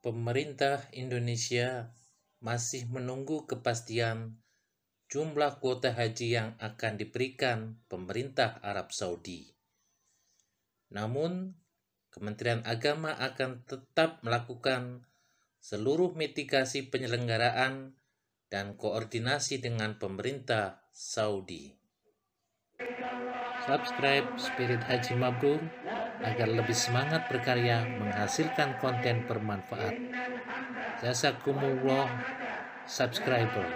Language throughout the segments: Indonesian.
Pemerintah Indonesia masih menunggu kepastian jumlah kuota haji yang akan diberikan pemerintah Arab Saudi. Namun, Kementerian Agama akan tetap melakukan seluruh mitigasi penyelenggaraan dan koordinasi dengan pemerintah Saudi. Subscribe Spirit Haji Mabrur agar lebih semangat berkarya menghasilkan konten bermanfaat. Jazakumullah subscriber.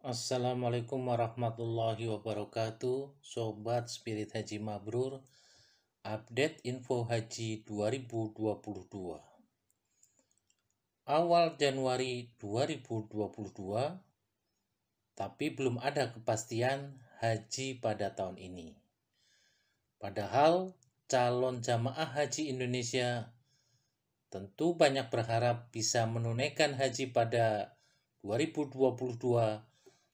Assalamualaikum warahmatullahi wabarakatuh. Sobat Spirit Haji Mabrur, update info haji 2022. Awal Januari 2022, tapi belum ada kepastian haji pada tahun ini. Padahal calon jamaah haji Indonesia tentu banyak berharap bisa menunaikan haji pada 2022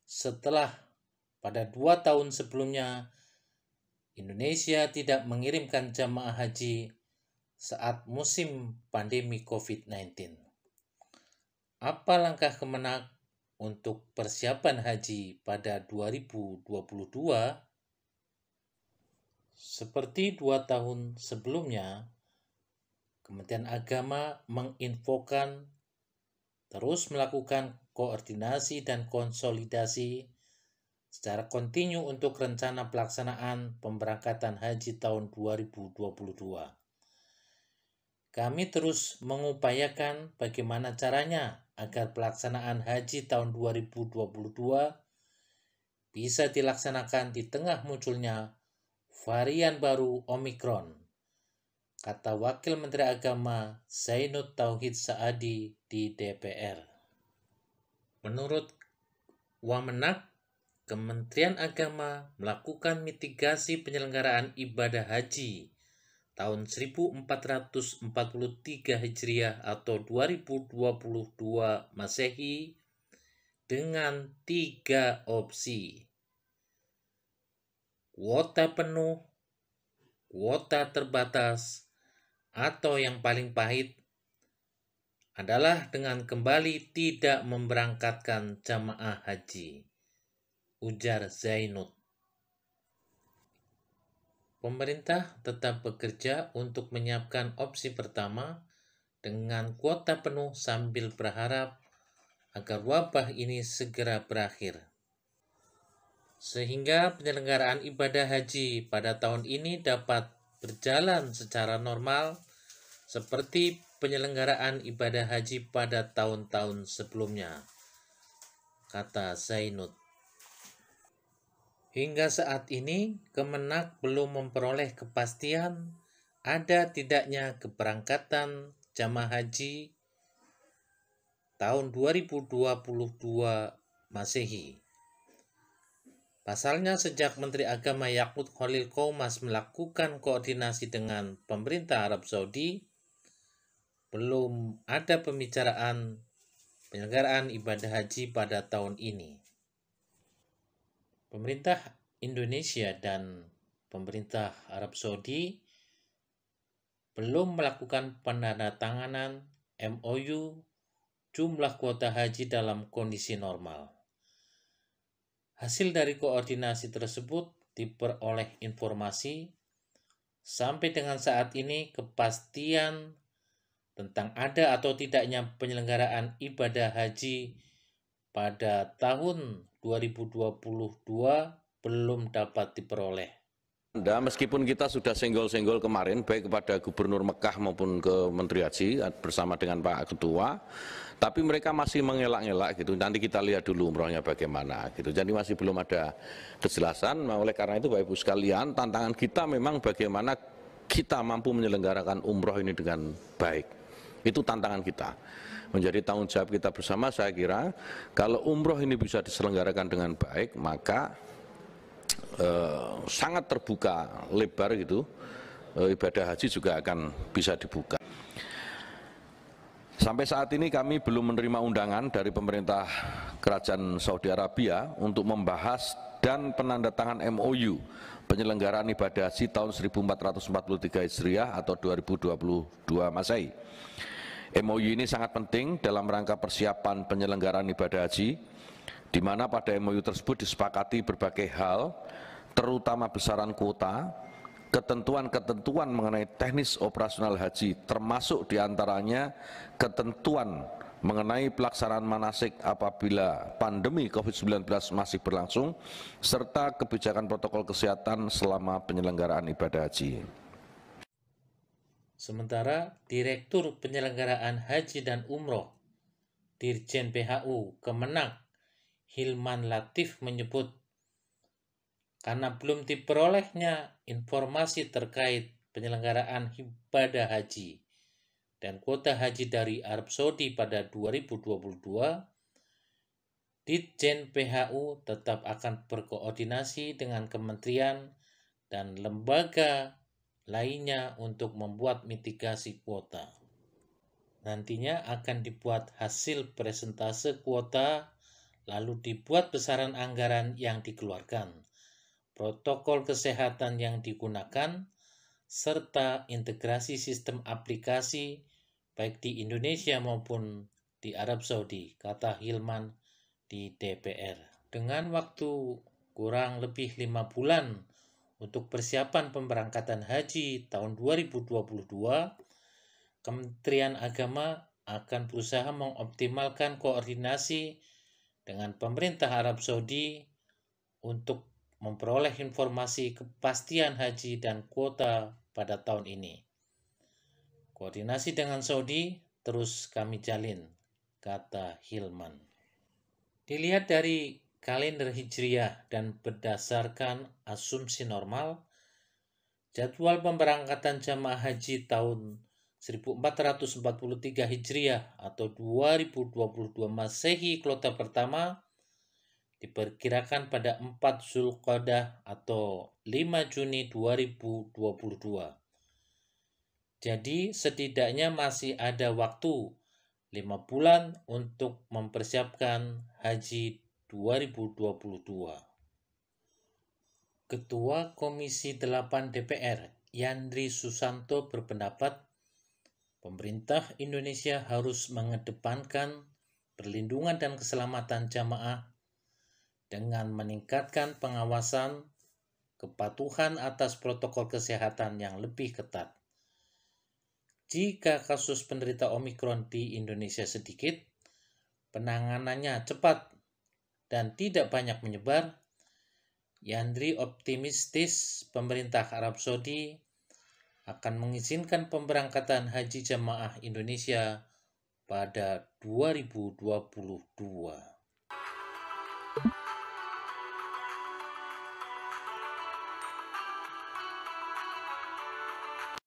setelah pada 2 tahun sebelumnya Indonesia tidak mengirimkan jamaah haji saat musim pandemi COVID-19. Apa langkah Kemenak untuk persiapan haji pada 2022? Seperti 2 tahun sebelumnya, Kementerian Agama menginfokan terus melakukan koordinasi dan konsolidasi secara kontinu untuk rencana pelaksanaan pemberangkatan haji tahun 2022. Kami terus mengupayakan bagaimana caranya agar pelaksanaan haji tahun 2022 bisa dilaksanakan di tengah munculnya varian baru Omikron, kata Wakil Menteri Agama Zainud Tauhid Saadi di DPR. Menurut Wamenak, Kementerian Agama melakukan mitigasi penyelenggaraan ibadah haji tahun 1443 Hijriah atau 2022 Masehi dengan 3 opsi. Kuota penuh, kuota terbatas, atau yang paling pahit adalah dengan kembali tidak memberangkatkan jamaah haji, ujar Zainud. Pemerintah tetap bekerja untuk menyiapkan opsi pertama dengan kuota penuh sambil berharap agar wabah ini segera berakhir, sehingga penyelenggaraan ibadah haji pada tahun ini dapat berjalan secara normal seperti penyelenggaraan ibadah haji pada tahun-tahun sebelumnya, kata Zainud. Hingga saat ini, Kemenak belum memperoleh kepastian ada tidaknya keberangkatan jamaah haji tahun 2022 Masehi. Pasalnya, sejak Menteri Agama Yakut Khalil Qoumas melakukan koordinasi dengan pemerintah Arab Saudi, belum ada pembicaraan penyelenggaraan ibadah haji pada tahun ini. Pemerintah Indonesia dan pemerintah Arab Saudi belum melakukan penandatanganan MOU jumlah kuota haji dalam kondisi normal. Hasil dari koordinasi tersebut diperoleh informasi sampai dengan saat ini kepastian tentang ada atau tidaknya penyelenggaraan ibadah haji pada tahun 2022 belum dapat diperoleh. Meskipun kita sudah senggol-senggol kemarin baik kepada Gubernur Mekah maupun ke Menteri Haji bersama dengan Pak Ketua, tapi mereka masih mengelak-ngelak gitu. Nanti kita lihat dulu umrohnya bagaimana gitu. Jadi masih belum ada kejelasan. Oleh karena itu Bapak Ibu sekalian, tantangan kita memang bagaimana kita mampu menyelenggarakan umroh ini dengan baik. Itu tantangan kita. Menjadi tanggung jawab kita bersama. Saya kira kalau umroh ini bisa diselenggarakan dengan baik, maka sangat terbuka lebar gitu, ibadah haji juga akan bisa dibuka. Sampai saat ini kami belum menerima undangan dari pemerintah Kerajaan Saudi Arabia untuk membahas dan penandatangan MOU penyelenggaraan ibadah haji tahun 1443 Hijriah atau 2022 Masehi. MOU ini sangat penting dalam rangka persiapan penyelenggaraan ibadah haji, di mana pada MOU tersebut disepakati berbagai hal, terutama besaran kuota, ketentuan-ketentuan mengenai teknis operasional haji, termasuk diantaranya ketentuan mengenai pelaksanaan manasik apabila pandemi COVID-19 masih berlangsung, serta kebijakan protokol kesehatan selama penyelenggaraan ibadah haji. Sementara Direktur Penyelenggaraan Haji dan Umroh Dirjen PHU Kemenang Hilman Latif menyebut, karena belum diperolehnya informasi terkait penyelenggaraan ibadah haji dan kuota haji dari Arab Saudi pada 2022, Ditjen PHU tetap akan berkoordinasi dengan kementerian dan lembaga lainnya untuk membuat mitigasi kuota. Nantinya akan dibuat hasil presentase kuota, lalu dibuat besaran anggaran yang dikeluarkan, protokol kesehatan yang digunakan, serta integrasi sistem aplikasi baik di Indonesia maupun di Arab Saudi, kata Hilman di DPR. Dengan waktu kurang lebih 5 bulan untuk persiapan pemberangkatan haji tahun 2022, Kementerian Agama akan berusaha mengoptimalkan koordinasi dengan pemerintah Arab Saudi untuk memperoleh informasi kepastian haji dan kuota pada tahun ini. Koordinasi dengan Saudi terus kami jalin, kata Hilman. Dilihat dari kalender Hijriah dan berdasarkan asumsi normal, jadwal pemberangkatan jamaah haji tahun 1443 Hijriah atau 2022 Masehi kloter pertama diperkirakan pada 4 Zulqa'dah atau 5 Juni 2022. Jadi setidaknya masih ada waktu 5 bulan untuk mempersiapkan haji 2022. Ketua Komisi 8 DPR, Yandri Susanto berpendapat pemerintah Indonesia harus mengedepankan perlindungan dan keselamatan jamaah dengan meningkatkan pengawasan, kepatuhan atas protokol kesehatan yang lebih ketat. Jika kasus penderita Omikron di Indonesia sedikit, penanganannya cepat dan tidak banyak menyebar, Yandri optimistis pemerintah Arab Saudi akan mengizinkan pemberangkatan haji jamaah Indonesia pada 2022.